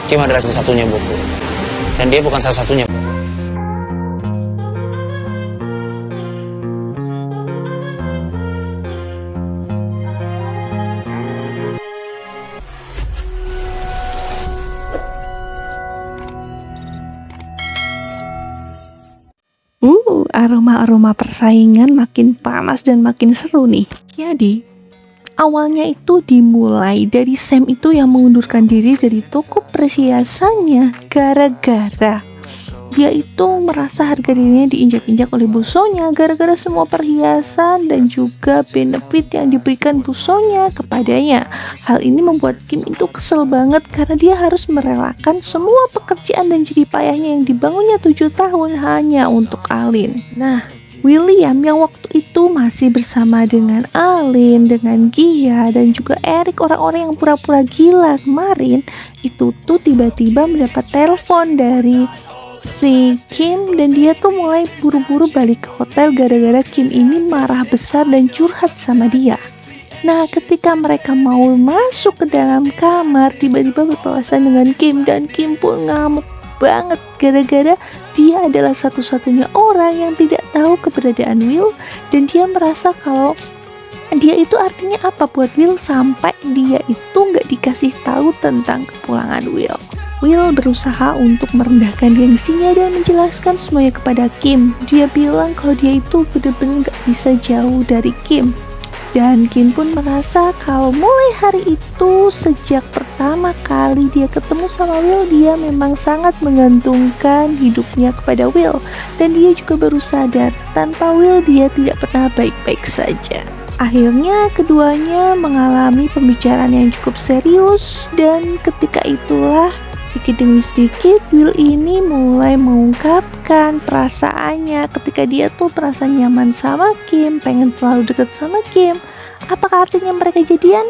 Kim adalah satu-satunya buatku. Dan dia bukan satu-satunya. Aroma-aroma persaingan makin panas dan makin seru nih. Jadi, awalnya itu dimulai dari Sam itu yang mengundurkan diri dari toko perhiasannya gara-gara dia itu merasa harga dirinya diinjak-injak oleh bosonya gara-gara semua perhiasan dan juga benefit yang diberikan bosonya kepadanya. Hal ini membuat Kim itu kesel banget karena dia harus merelakan semua pekerjaan dan jerih payahnya yang dibangunnya 7 tahun hanya untuk Alin. Nah, William yang waktu itu masih bersama dengan Alin, dengan Gia, dan juga Eric, orang-orang yang pura-pura gila kemarin, itu tuh tiba-tiba mendapat telepon dari si Kim dan dia tuh mulai buru-buru balik ke hotel gara-gara Kim ini marah besar dan curhat sama dia. Nah, ketika mereka mau masuk ke dalam kamar, tiba-tiba berpapasan dengan Kim dan Kim pun ngamuk banget gara-gara dia adalah satu-satunya orang yang tidak tahu keberadaan Will dan dia merasa kalau dia itu artinya apa buat Will sampai dia itu nggak dikasih tahu tentang kepulangan Will. Will berusaha untuk merendahkan gengsinya dan menjelaskan semuanya kepada Kim. Dia bilang kalau dia itu benar-benar gak bisa jauh dari Kim. Dan Kim pun merasa kalau mulai hari itu, sejak pertama kali dia ketemu sama Will, dia memang sangat menggantungkan hidupnya kepada Will. Dan dia juga baru sadar, tanpa Will dia tidak pernah baik-baik saja. Akhirnya keduanya mengalami pembicaraan yang cukup serius dan ketika itulah sedikit demi sedikit Will ini mulai mengungkapkan perasaannya ketika dia tuh merasa nyaman sama Kim, pengen selalu dekat sama Kim. Apakah artinya mereka jadian?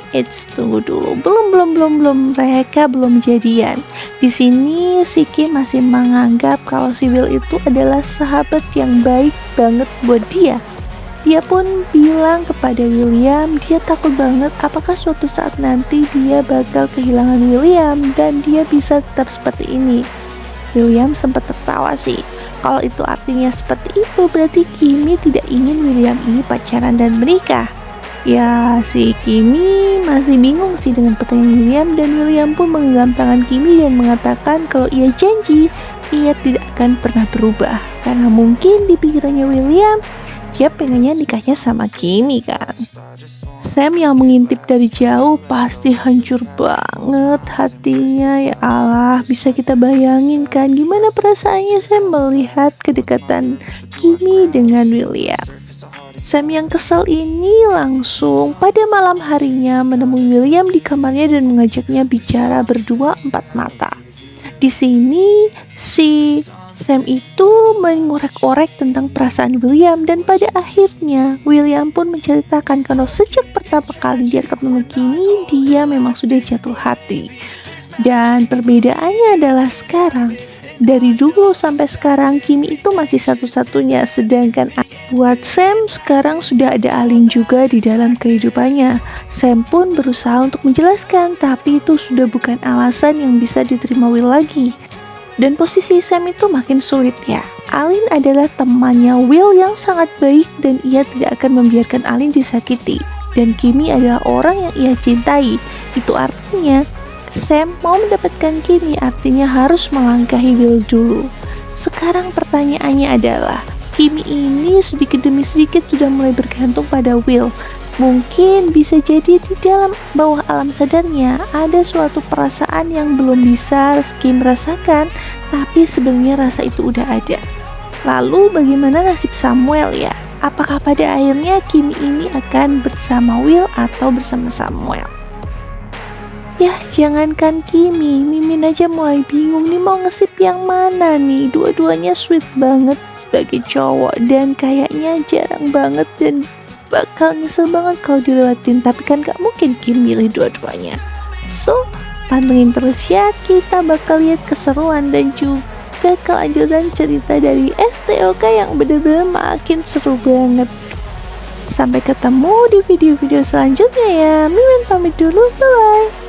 Tunggu dulu, belum, mereka belum jadian. Di sini si Kim masih menganggap kalau si Will itu adalah sahabat yang baik banget buat dia. Dia pun bilang kepada William, dia takut banget apakah suatu saat nanti dia bakal kehilangan William dan dia bisa tetap seperti ini. William sempat tertawa sih. Kalau itu artinya seperti itu, berarti Kimi tidak ingin William ini pacaran dan menikah. Ya, si Kimi masih bingung sih dengan pertanyaan William dan William pun menggenggam tangan Kimi dan mengatakan kalau ia janji ia tidak akan pernah berubah. Karena mungkin di pikirannya William, dia pengennya nikahnya sama Kimi kan. Sam yang mengintip dari jauh pasti hancur banget hatinya. Ya Allah, bisa kita bayangin kan gimana perasaannya Sam melihat kedekatan Kimi dengan William. Sam yang kesal ini langsung pada malam harinya menemui William di kamarnya dan mengajaknya bicara berdua empat mata. Di sini si Sam itu mengorek-orek tentang perasaan William dan pada akhirnya William pun menceritakan kalau sejak pertama kali dia ketemu Kimi dia memang sudah jatuh hati. Dan perbedaannya adalah sekarang, dari dulu sampai sekarang Kimi itu masih satu-satunya, sedangkan buat Sam sekarang sudah ada Alin juga di dalam kehidupannya. Sam pun berusaha untuk menjelaskan, tapi itu sudah bukan alasan yang bisa diterima Will lagi. Dan posisi Sam itu makin sulit ya. Alin adalah temannya Will yang sangat baik dan ia tidak akan membiarkan Alin disakiti. Dan Kimi adalah orang yang ia cintai. Itu artinya Sam mau mendapatkan Kimi artinya harus melangkahi Will dulu. Sekarang pertanyaannya adalah, Kimi ini sedikit demi sedikit sudah mulai bergantung pada Will. Mungkin bisa jadi di dalam bawah alam sadarnya ada suatu perasaan yang belum bisa Kim rasakan, tapi sebenarnya rasa itu udah ada. Lalu bagaimana nasib Samuel ya? Apakah pada akhirnya Kimi ini akan bersama Will atau bersama Samuel? Ya jangankan Kimi, Mimin aja mulai bingung nih mau ngesip yang mana nih. Dua-duanya sweet banget sebagai cowok dan kayaknya jarang banget dan bakal nyesel banget kalau dilewatin, tapi kan gak mungkin Kim milih dua-duanya. So, pantengin terus ya, kita bakal lihat keseruan dan juga kelanjutan cerita dari STOK yang bener-bener makin seru banget. Sampai ketemu di video-video selanjutnya ya. Mimin pamit dulu, bye-bye.